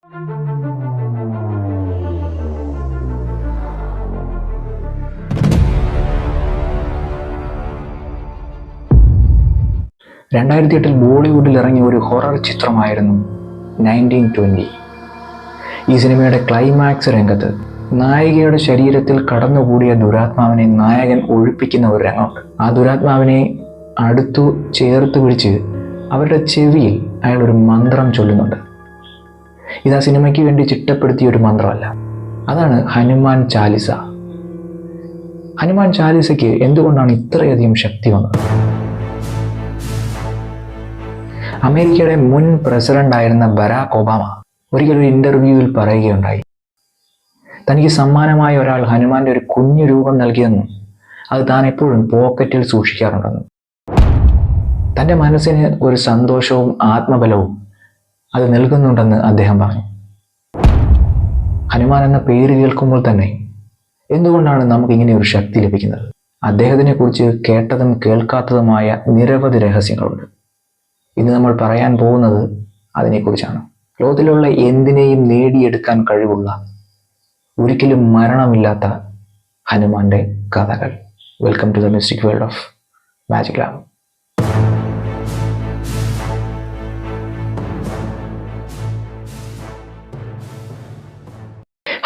2008 ബോളിവുഡിൽ ഇറങ്ങിയ ഒരു ഹൊറർ ചിത്രമായിരുന്നു 1920. ഈ സിനിമയുടെ ക്ലൈമാക്സ് രംഗത്ത് നായികയുടെ ശരീരത്തിൽ കടന്നുകൂടിയ ദുരാത്മാവിനെ നായകൻ ഒഴിപ്പിക്കുന്ന ഒരു രംഗമുണ്ട്. ആ ദുരാത്മാവിനെ അടുത്തു ചേർത്ത് പിടിച്ച് അവരുടെ ചെവിയിൽ അയാൾ ഒരു മന്ത്രം ചൊല്ലുന്നുണ്ട്. ഇത് ആ സിനിമയ്ക്ക് വേണ്ടി ചിട്ടപ്പെടുത്തിയ ഒരു മന്ത്രമല്ല, അതാണ് ഹനുമാൻ ചാലിസ. ഹനുമാൻ ചാലിസയ്ക്ക് എന്തുകൊണ്ടാണ് ഇത്രയധികം ശക്തി വന്നത്? അമേരിക്കയുടെ മുൻ പ്രസിഡന്റായിരുന്ന ബരാക് ഒബാമ ഒരിക്കലും ഒരു ഇന്റർവ്യൂവിൽ പറയുകയുണ്ടായി, തനിക്ക് സമ്മാനമായ ഒരാൾ ഹനുമാന്റെ ഒരു കുഞ്ഞു രൂപം നൽകിയെന്നും അത് താൻ എപ്പോഴും പോക്കറ്റിൽ സൂക്ഷിക്കാറുണ്ടെന്നും. തൻ്റെ മനസ്സിന് ഒരു സന്തോഷവും ആത്മബലവും അത് നൽകുന്നുണ്ടെന്ന് അദ്ദേഹം പറഞ്ഞു. ഹനുമാൻ എന്ന പേര് കേൾക്കുമ്പോൾ തന്നെ എന്തുകൊണ്ടാണ് നമുക്ക് ഇങ്ങനെ ഒരു ശക്തി ലഭിക്കുന്നത്? അദ്ദേഹത്തിനെ കുറിച്ച് കേട്ടതും കേൾക്കാത്തതുമായ നിരവധി രഹസ്യങ്ങളുണ്ട്. ഇന്ന് നമ്മൾ പറയാൻ പോകുന്നത് അതിനെക്കുറിച്ചാണ്. ലോകത്തിലുള്ള എന്തിനേയും നേടിയെടുക്കാൻ കഴിവുള്ള, ഒരിക്കലും മരണമില്ലാത്ത ഹനുമാന്റെ കഥകൾ. Welcome to the mystic world of magic lab.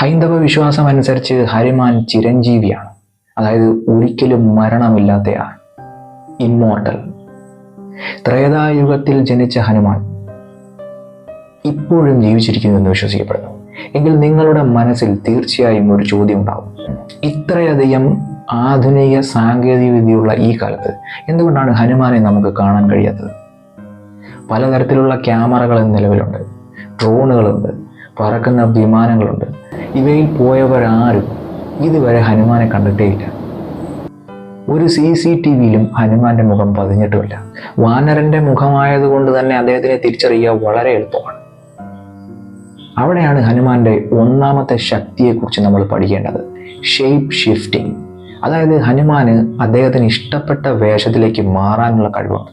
ഹൈന്ദവ വിശ്വാസം അനുസരിച്ച് ഹനുമാൻ ചിരഞ്ജീവിയാണ്, അതായത് ഒരിക്കലും മരണമില്ലാത്തയാൾ, ഇമ്മോർട്ടൽ. ത്രേതായുഗത്തിൽ ജനിച്ച ഹനുമാൻ ഇപ്പോഴും ജീവിച്ചിരിക്കുന്നു എന്ന് വിശ്വസിക്കപ്പെടുന്നു. എങ്കിൽ നിങ്ങളുടെ മനസ്സിൽ തീർച്ചയായും ഒരു ചോദ്യം ഉണ്ടാവും, ഇത്രയധികം ആധുനിക സാങ്കേതിക വിദ്യയുള്ള ഈ കാലത്ത് എന്തുകൊണ്ടാണ് ഹനുമാനെ നമുക്ക് കാണാൻ കഴിയാത്തത്? പലതരത്തിലുള്ള ക്യാമറകൾ നിലവിലുണ്ട്, ഡ്രോണുകളുണ്ട്, പറക്കുന്ന വിമാനങ്ങളുണ്ട്. ഇവയിൽ പോയവരാരും ഇതുവരെ ഹനുമാനെ കണ്ടിട്ടേയില്ല. ഒരു CCTVയിലും ഹനുമാന്റെ മുഖം പതിഞ്ഞിട്ടുമില്ല. വാനരന്റെ മുഖമായതുകൊണ്ട് തന്നെ അദ്ദേഹത്തിനെ തിരിച്ചറിയുക വളരെ എളുപ്പമാണ്. അവിടെയാണ് ഹനുമാന്റെ ഒന്നാമത്തെ ശക്തിയെക്കുറിച്ച് നമ്മൾ പഠിക്കേണ്ടത്, ഷേപ്പ് ഷിഫ്റ്റിംഗ്. അതായത് ഹനുമാന് അദ്ദേഹത്തിന് ഇഷ്ടപ്പെട്ട വേഷത്തിലേക്ക് മാറാനുള്ള കഴിവുണ്ട്.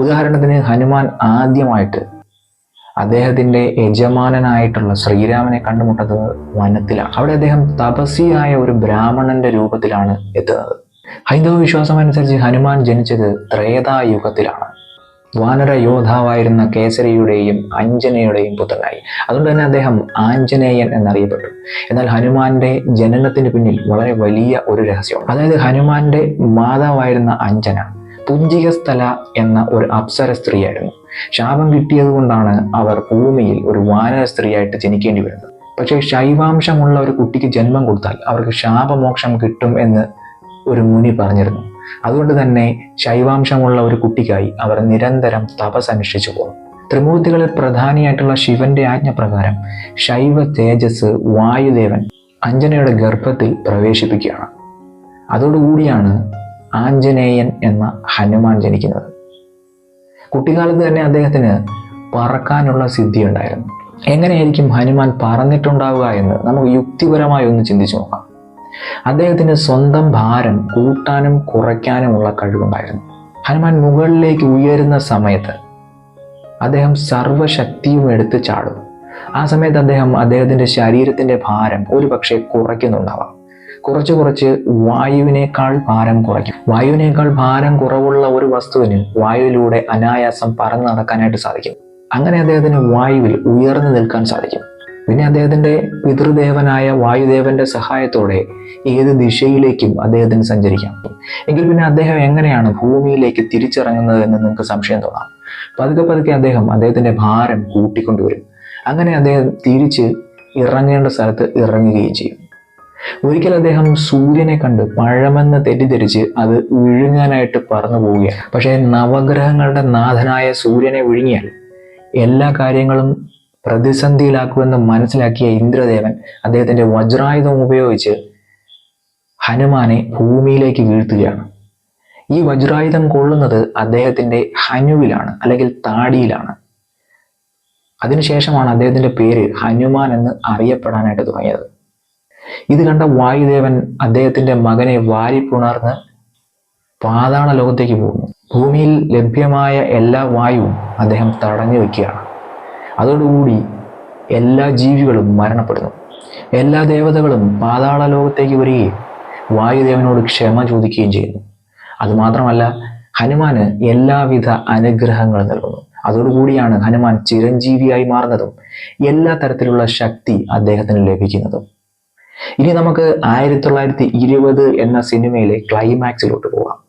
ഉദാഹരണത്തിന് ഹനുമാൻ ആദ്യമായിട്ട് അദ്ദേഹത്തിന്റെ യജമാനനായിട്ടുള്ള ശ്രീരാമനെ കണ്ടുമുട്ടുന്നത് വനത്തിലാണ്. അവിടെ അദ്ദേഹം തപസ്വിയായ ഒരു ബ്രാഹ്മണന്റെ രൂപത്തിലാണ് എത്തുന്നത്. ഹൈന്ദവ വിശ്വാസം അനുസരിച്ച് ഹനുമാൻ ജനിച്ചത് ത്രേതായുഗത്തിലാണ്. വാനര യോദ്ധാവായിരുന്ന കേസരിയുടെയും അഞ്ജനയുടെയും പുത്രനായി. അതുകൊണ്ട് തന്നെ അദ്ദേഹം ആഞ്ജനേയൻ എന്നറിയപ്പെട്ടു. എന്നാൽ ഹനുമാന്റെ ജനനത്തിന് പിന്നിൽ വളരെ വലിയ ഒരു രഹസ്യമാണ്. അതായത് ഹനുമാന്റെ മാതാവായിരുന്ന അഞ്ജന പുഞ്ചികസ്ഥല എന്ന ഒരു അപ്സര സ്ത്രീയായിരുന്നു. ശാപം കിട്ടിയത് കൊണ്ടാണ് അവർ ഭൂമിയിൽ ഒരു വാനര സ്ത്രീയായിട്ട് ജനിക്കേണ്ടി വരുന്നത്. പക്ഷേ ശൈവാംശമുള്ള ഒരു കുട്ടിക്ക് ജന്മം കൊടുത്താൽ അവർക്ക് ശാപമോക്ഷം കിട്ടും എന്ന് ഒരു മുനി പറഞ്ഞിരുന്നു. അതുകൊണ്ട് തന്നെ ശൈവാംശമുള്ള ഒരു കുട്ടിക്കായി അവർ നിരന്തരം തപസ് അനുഷ്ഠിച്ചു പോകും. ത്രിമൂർത്തികളിൽ പ്രധാനിയായിട്ടുള്ള ശിവന്റെ ആജ്ഞപ്രകാരം ശൈവ തേജസ് വായുദേവൻ അഞ്ജനയുടെ ഗർഭത്തിൽ പ്രവേശിപ്പിക്കുകയാണ്. അതോടുകൂടിയാണ് ആഞ്ജനേയൻ എന്ന ഹനുമാൻ ജനിക്കുന്നത്. കുട്ടിക്കാലത്ത് തന്നെ അദ്ദേഹത്തിന് പറക്കാനുള്ള സിദ്ധി ഉണ്ടായിരുന്നു. എങ്ങനെയായിരിക്കും ഹനുമാൻ പറന്നിട്ടുണ്ടാവുക എന്ന് നമുക്ക് യുക്തിപരമായി ഒന്ന് ചിന്തിച്ചു നോക്കാം. അദ്ദേഹത്തിന് സ്വന്തം ഭാരം കൂട്ടാനും കുറയ്ക്കാനുമുള്ള കഴിവുണ്ടായിരുന്നു. ഹനുമാൻ മുകളിലേക്ക് ഉയരുന്ന സമയത്ത് അദ്ദേഹം സർവശക്തിയും എടുത്ത് ചാടും. ആ സമയത്ത് അദ്ദേഹത്തിന്റെ ശരീരത്തിന്റെ ഭാരം ഒരു പക്ഷേ കുറയ്ക്കുന്നുണ്ടാവാം. കുറച്ച് വായുവിനേക്കാൾ ഭാരം കുറയ്ക്കും. വായുവിനേക്കാൾ ഭാരം കുറവുള്ള ഒരു വസ്തുവിന് വായുവിലൂടെ അനായാസം പറന്നു നടക്കാനായിട്ട് സാധിക്കും. അങ്ങനെ അദ്ദേഹത്തിന് വായുവിൽ ഉയർന്നു നിൽക്കാൻ സാധിക്കും. പിന്നെ അദ്ദേഹത്തിന്റെ പിതൃദേവനായ വായുദേവന്റെ സഹായത്തോടെ ഏത് ദിശയിലേക്കും അദ്ദേഹത്തിന് സഞ്ചരിക്കാം. എങ്കിൽ പിന്നെ അദ്ദേഹം എങ്ങനെയാണ് ഭൂമിയിലേക്ക് തിരിച്ചിറങ്ങുന്നത് എന്ന് നിങ്ങൾക്ക് സംശയം തോന്നാം. പതുക്കെ അദ്ദേഹത്തിന്റെ ഭാരം കൂട്ടിക്കൊണ്ടുവരും. അങ്ങനെ അദ്ദേഹം തിരിച്ച് ഇറങ്ങേണ്ട സ്ഥലത്ത് ഇറങ്ങുകയും ചെയ്യും. ഒരിക്കൽ അദ്ദേഹം സൂര്യനെ കണ്ട് പഴമെന്ന് തെറ്റിദ്ധരിച്ച് അത് വിഴുങ്ങാനായിട്ട് പറന്നു പോവുകയാണ്. പക്ഷേ നവഗ്രഹങ്ങളുടെ നാഥനായ സൂര്യനെ വിഴുങ്ങിയാൽ എല്ലാ കാര്യങ്ങളും പ്രതിസന്ധിയിലാക്കുമെന്ന് മനസ്സിലാക്കിയ ഇന്ദ്രദേവൻ അദ്ദേഹത്തിന്റെ വജ്രായുധം ഉപയോഗിച്ച് ഹനുമാനെ ഭൂമിയിലേക്ക് വീഴ്ത്തുകയാണ്. ഈ വജ്രായുധം കൊള്ളുന്നത് അദ്ദേഹത്തിന്റെ ഹനുവിലാണ്, അല്ലെങ്കിൽ താടിയിലാണ്. അതിനുശേഷമാണ് അദ്ദേഹത്തിന്റെ പേര് ഹനുമാൻ എന്ന് അറിയപ്പെടാനായിട്ട് തുടങ്ങിയത്. ഇത് കണ്ട വായുദേവൻ അദ്ദേഹത്തിന്റെ മകനെ വാരിപ്പുണർന്ന് പാതാള ലോകത്തേക്ക് പോകുന്നു. ഭൂമിയിൽ ലഭ്യമായ എല്ലാ വായുവും അദ്ദേഹം തടഞ്ഞു വെക്കുകയാണ്. അതോടുകൂടി എല്ലാ ജീവികളും മരണപ്പെടുന്നു. എല്ലാ ദേവതകളും പാതാള ലോകത്തേക്ക് വരികയും വായുദേവനോട് ക്ഷമ ചോദിക്കുകയും ചെയ്യുന്നു. അതുമാത്രമല്ല, ഹനുമാന് എല്ലാവിധ അനുഗ്രഹങ്ങളും നൽകുന്നു. അതോടുകൂടിയാണ് ഹനുമാൻ ചിരഞ്ജീവിയായി മാറുന്നതും എല്ലാ തരത്തിലുള്ള ശക്തി അദ്ദേഹത്തിന് ലഭിക്കുന്നതും. ഇനി നമുക്ക് 1920 എന്ന സിനിമയിലെ ക്ലൈമാക്സിലോട്ട് പോകാം.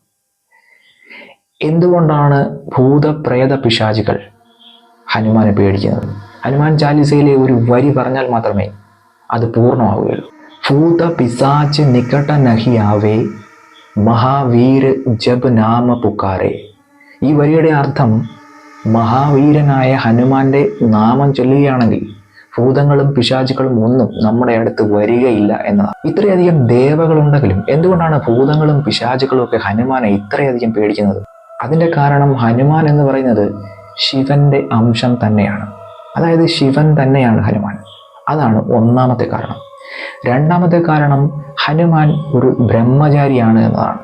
എന്തുകൊണ്ടാണ് ഭൂതപ്രേത പിശാചുകൾ ഹനുമാനെ പേടിക്കുന്നത്? ഹനുമാൻ ചാലിസയിലെ ഒരു വരി പറഞ്ഞാൽ മാത്രമേ അത് പൂർണ്ണമാവുകയുള്ളൂ. ഭൂത പിശാച് നികട നഹി ആവേ, മഹാവീർ ജബ് നാമ പുക്കാരെ. ഈ വരിയുടെ അർത്ഥം മഹാവീരനായ ഹനുമാന്റെ നാമം ചൊല്ലുകയാണെങ്കിൽ ഭൂതങ്ങളും പിശാചുകളും ഒന്നും നമ്മുടെ അടുത്ത് വരികയില്ല എന്നതാണ്. ഇത്രയധികം ദേവകളുണ്ടെങ്കിലും എന്തുകൊണ്ടാണ് ഭൂതങ്ങളും പിശാചുകളും ഒക്കെ ഹനുമാനെ ഇത്രയധികം പേടിക്കുന്നത്? അതിന്റെ കാരണം ഹനുമാൻ എന്ന് പറയുന്നത് ശിവന്റെ അംശം തന്നെയാണ്. അതായത് ശിവൻ തന്നെയാണ് ഹനുമാൻ. അതാണ് ഒന്നാമത്തെ കാരണം. രണ്ടാമത്തെ കാരണം ഹനുമാൻ ഒരു ബ്രഹ്മചാരിയാണ് എന്നതാണ്.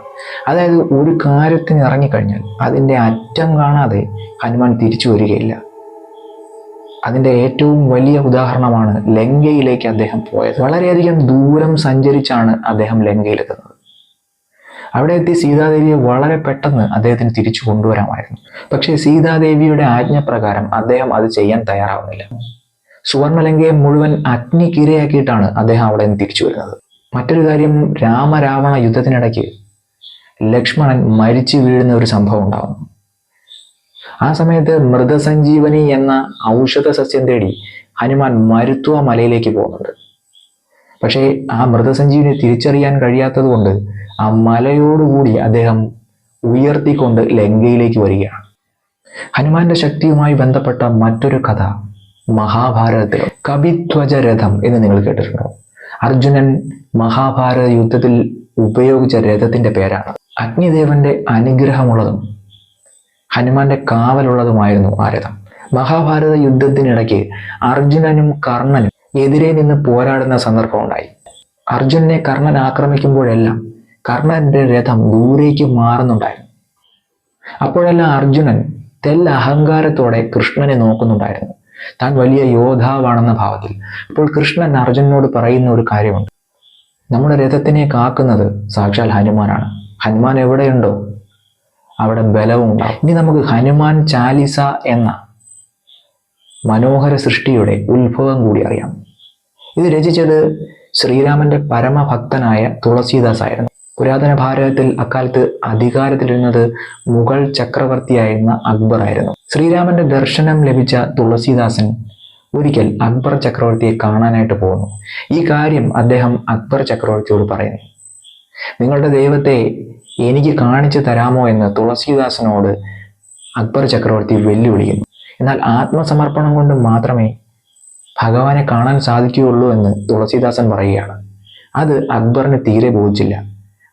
അതായത് ഒരു കാര്യത്തിന് ഇറങ്ങിക്കഴിഞ്ഞാൽ അതിൻ്റെ അറ്റം കാണാതെ ഹനുമാൻ തിരിച്ചു വരികയില്ല. അതിൻ്റെ ഏറ്റവും വലിയ ഉദാഹരണമാണ് ലങ്കയിലേക്ക് അദ്ദേഹം പോയത്. വളരെയധികം ദൂരം സഞ്ചരിച്ചാണ് അദ്ദേഹം ലങ്കയിലെത്തുന്നത്. അവിടെ എത്തി സീതാദേവിയെ വളരെ പെട്ടെന്ന് അദ്ദേഹത്തിന് തിരിച്ചു കൊണ്ടുവരാമായിരുന്നു. പക്ഷേ സീതാദേവിയുടെ ആജ്ഞപ്രകാരം അദ്ദേഹം അത് ചെയ്യാൻ തയ്യാറാവുന്നില്ല. സുവർണലങ്കയെ മുഴുവൻ അഗ്നിക്കിരയാക്കിയിട്ടാണ് അദ്ദേഹം അവിടെ നിന്ന് തിരിച്ചു വരുന്നത്. മറ്റൊരു കാര്യം, രാമരാവണ യുദ്ധത്തിനിടയ്ക്ക് ലക്ഷ്മണൻ മരിച്ചു വീഴുന്ന ഒരു സംഭവം ഉണ്ടാകുന്നു. ആ സമയത്ത് മൃതസഞ്ജീവനി എന്ന ഔഷധ സസ്യം തേടി ഹനുമാൻ മരുത്വ മലയിലേക്ക് പോകുന്നുണ്ട്. പക്ഷേ ആ മൃതസഞ്ജീവനി തിരിച്ചറിയാൻ കഴിയാത്തത് കൊണ്ട് ആ മലയോടുകൂടി അദ്ദേഹം ഉയർത്തിക്കൊണ്ട് ലങ്കയിലേക്ക് വരികയാണ്. ഹനുമാന്റെ ശക്തിയുമായി ബന്ധപ്പെട്ട മറ്റൊരു കഥ മഹാഭാരതത്തിൽ കപിധ്വജ രഥം എന്ന് നിങ്ങൾ കേട്ടിട്ടുണ്ടോ? അർജുനൻ മഹാഭാരത യുദ്ധത്തിൽ ഉപയോഗിച്ച രഥത്തിന്റെ പേരാണ്. അഗ്നിദേവന്റെ അനുഗ്രഹമുള്ളതും ഹനുമാന്റെ കാവലുള്ളതുമായിരുന്നു ആ രഥം. മഹാഭാരത യുദ്ധത്തിനിടയ്ക്ക് അർജുനനും കർണനും എതിരെ നിന്ന് പോരാടുന്ന സന്ദർഭം ഉണ്ടായി. അർജുനനെ കർണൻ ആക്രമിക്കുമ്പോഴെല്ലാം കർണന്റെ രഥം ദൂരേക്ക് മാറുന്നുണ്ടായിരുന്നു. അപ്പോഴെല്ലാം അർജുനൻ അഹങ്കാരത്തോടെ കൃഷ്ണനെ നോക്കുന്നുണ്ടായിരുന്നു, താൻ വലിയ യോദ്ധാവാണെന്ന ഭാവത്തിൽ. അപ്പോൾ കൃഷ്ണൻ അർജുനനോട് പറയുന്ന ഒരു കാര്യമുണ്ട്: നമ്മുടെ രഥത്തിനെ കാക്കുന്നത് സാക്ഷാൽ ഹനുമാനാണ്. ഹനുമാൻ എവിടെയുണ്ടോ അവിടെ ബലവും ഉണ്ടാവും. ഇനി നമുക്ക് ഹനുമാൻ ചാലിസ എന്ന മനോഹര സൃഷ്ടിയുടെ ഉത്ഭവം കൂടി അറിയാം. ഇത് രചിച്ചത് ശ്രീരാമന്റെ പരമഭക്തനായ തുളസീദാസ് ആയിരുന്നു. പുരാതന ഭാരതത്തിൽ അക്കാലത്ത് അധികാരത്തിലിരുന്നത് മുഗൾ ചക്രവർത്തിയായിരുന്ന അക്ബർ ആയിരുന്നു. ശ്രീരാമന്റെ ദർശനം ലഭിച്ച തുളസീദാസൻ ഒരിക്കൽ അക്ബർ ചക്രവർത്തിയെ കാണാനായിട്ട് പോകുന്നു. ഈ കാര്യം അദ്ദേഹം അക്ബർ ചക്രവർത്തിയോട് പറയുന്നു. നിങ്ങളുടെ ദൈവത്തെ എനിക്ക് കാണിച്ചു തരാമോ എന്ന് തുളസീദാസനോട് അക്ബർ ചക്രവർത്തി വെല്ലുവിളിക്കുന്നു. എന്നാൽ ആത്മസമർപ്പണം കൊണ്ട് മാത്രമേ ഭഗവാനെ കാണാൻ സാധിക്കുകയുള്ളൂ എന്ന് തുളസീദാസൻ പറയുകയാണ്. അത് അക്ബറിന് തീരെ ബോധിച്ചില്ല.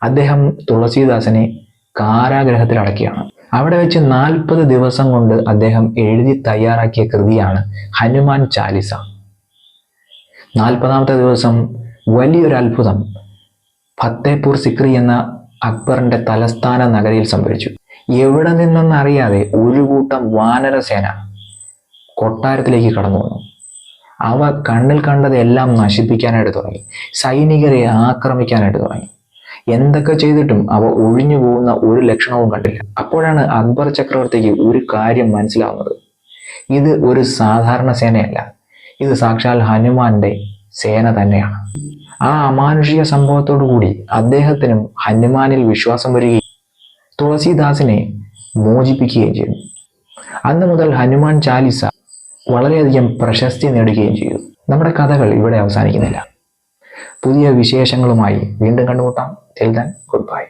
അദ്ദേഹം തുളസീദാസനെ കാരാഗ്രഹത്തിൽ അടക്കുകയാണ്. അവിടെ വെച്ച് 40 ദിവസം കൊണ്ട് അദ്ദേഹം എഴുതി തയ്യാറാക്കിയ കൃതിയാണ് ഹനുമാൻ ചാലിസ. 40ാമത്തെ ദിവസം വലിയൊരു അത്ഭുതം ഫത്തേപൂർ സിക്രി എന്ന അക്ബറിന്റെ തലസ്ഥാന നഗരിയിൽ സംഭവിച്ചു. എവിടെ നിന്നെന്നറിയാതെ ഒരു കൂട്ടം വാനരസേന കൊട്ടാരത്തിലേക്ക് കടന്നു വന്നു. അവ കണ്ണിൽ കണ്ടതെല്ലാം നശിപ്പിക്കാനായിട്ട് തുടങ്ങി. സൈനികരെ ആക്രമിക്കാനായിട്ട് തുടങ്ങി. എന്തൊക്കെ ചെയ്തിട്ടും അവ ഒഴിഞ്ഞു പോകുന്ന ഒരു ലക്ഷണവും കണ്ടില്ല. അപ്പോഴാണ് അക്ബർ ചക്രവർത്തിക്ക് ഒരു കാര്യം മനസ്സിലാവുന്നത്: ഇത് ഒരു സാധാരണ സേനയല്ല, ഇത് സാക്ഷാൽ ഹനുമാന്റെ സേന തന്നെയാണ്. ആ അമാനുഷിക സംഭവത്തോടു കൂടി അദ്ദേഹത്തിനും ഹനുമാനിൽ വിശ്വാസം വരികയും തുളസീദാസിനെ മോചിപ്പിക്കുകയും ചെയ്തു. അന്ന് മുതൽ ഹനുമാൻ ചാലിസ വളരെയധികം പ്രശസ്തി നേടുകയും ചെയ്തു. നമ്മുടെ കഥകൾ ഇവിടെ അവസാനിക്കുന്നില്ല. പുതിയ വിശേഷങ്ങളുമായി വീണ്ടും കണ്ടുമുട്ടാം. Till then, goodbye.